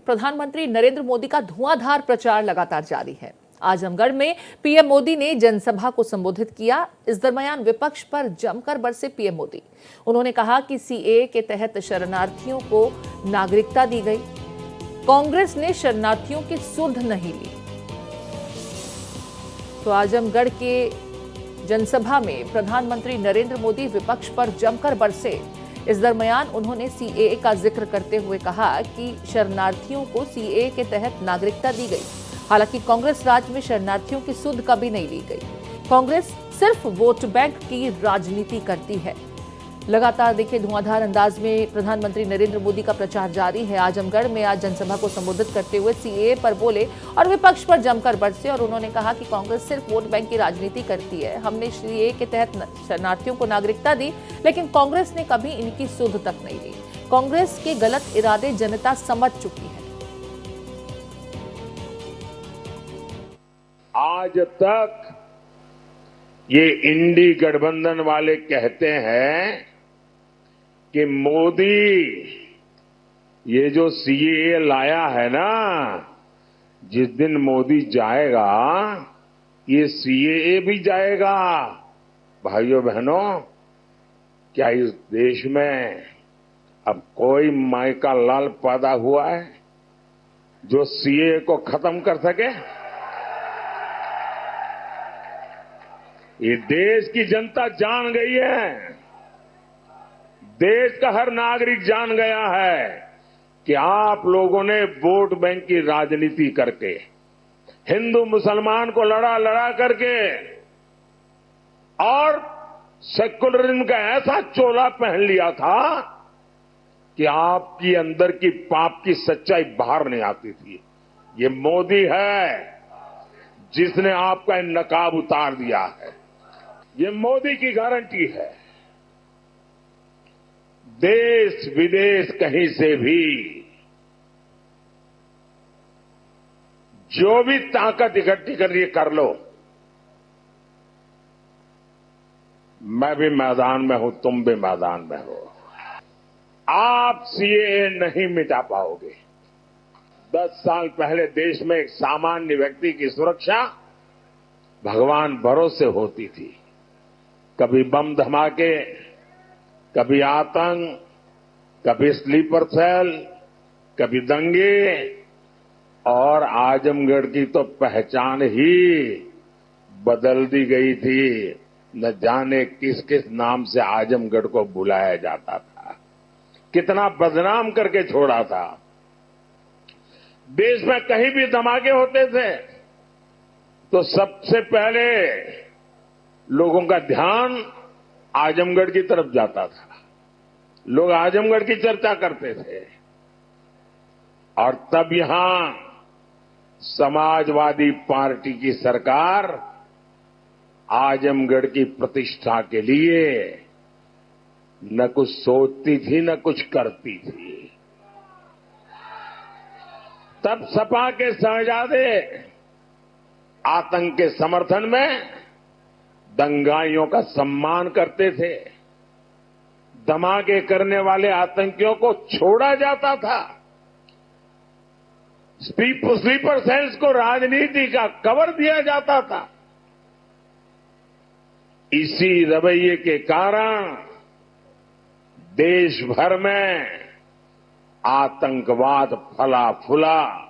प्रधानमंत्री नरेंद्र मोदी का धुआंधार प्रचार लगातार जारी है। आजमगढ़ में पीएम मोदी ने जनसभा को संबोधित किया। इस दरमियान विपक्ष पर जमकर बरसे पीएम मोदी। उन्होंने कहा कि सीएए के तहत शरणार्थियों को नागरिकता दी गई। कांग्रेस ने शरणार्थियों की सुध नहीं ली। तो आजमगढ़ के जनसभा में प्रधानमंत्री नरेंद्र मोदी विपक्ष पर जमकर बरसे। इस दरमियान उन्होंने सीएए का जिक्र करते हुए कहा कि शरणार्थियों को सीएए के तहत नागरिकता दी गई। हालांकि कांग्रेस राज में शरणार्थियों की सुध कभी नहीं ली गई। कांग्रेस सिर्फ वोट बैंक की राजनीति करती है। लगातार देखिए धुआंधार अंदाज में प्रधानमंत्री नरेंद्र मोदी का प्रचार जारी है। आजमगढ़ में आज जनसभा को संबोधित करते हुए सीएए पर बोले और विपक्ष पर जमकर बरसे और उन्होंने कहा कि कांग्रेस सिर्फ वोट बैंक की राजनीति करती है। हमने सीएए के तहत शरणार्थियों को नागरिकता दी, लेकिन कांग्रेस ने कभी इनकी सुध तक नहीं ली। कांग्रेस के गलत इरादे जनता समझ चुकी है। आज तक ये इंडी गठबंधन वाले कहते हैं कि मोदी ये जो सीएए लाया है ना, जिस दिन मोदी जाएगा ये सीएए भी जाएगा। भाइयों बहनों, क्या इस देश में अब कोई माई का लाल पैदा हुआ है जो सीएए को खत्म कर सके? ये देश की जनता जान गई है, देश का हर नागरिक जान गया है कि आप लोगों ने वोट बैंक की राजनीति करके हिंदू मुसलमान को लड़ा करके और सेक्युलरिज्म का ऐसा चोला पहन लिया था कि आपकी अंदर की पाप की सच्चाई बाहर नहीं आती थी। ये मोदी है जिसने आपका नकाब उतार दिया है। ये मोदी की गारंटी है। देश विदेश कहीं से भी जो भी ताकत इकट्ठी करनी है कर लो। मैं भी मैदान में हूं, तुम भी मैदान में हो। आप सीएए नहीं मिटा पाओगे। 10 साल पहले देश में एक सामान्य व्यक्ति की सुरक्षा भगवान भरोसे होती थी। कभी बम धमाके, कभी आतंक, कभी स्लीपर सेल, कभी दंगे, और आजमगढ़ की तो पहचान ही बदल दी गई थी। न जाने किस किस नाम से आजमगढ़ को बुलाया जाता था, कितना बदनाम करके छोड़ा था। देश में कहीं भी धमाके होते थे तो सबसे पहले लोगों का ध्यान आजमगढ़ की तरफ जाता था। लोग आजमगढ़ की चर्चा करते थे और तब यहां समाजवादी पार्टी की सरकार आजमगढ़ की प्रतिष्ठा के लिए न कुछ सोचती थी न कुछ करती थी। तब सपा के शहजादे आतंक के समर्थन में दंगाइयों का सम्मान करते थे। धमाके करने वाले आतंकियों को छोड़ा जाता था। स्लीपर सेल्स को राजनीति का कवर दिया जाता था। इसी रवैये के कारण देश भर में आतंकवाद फला फूला।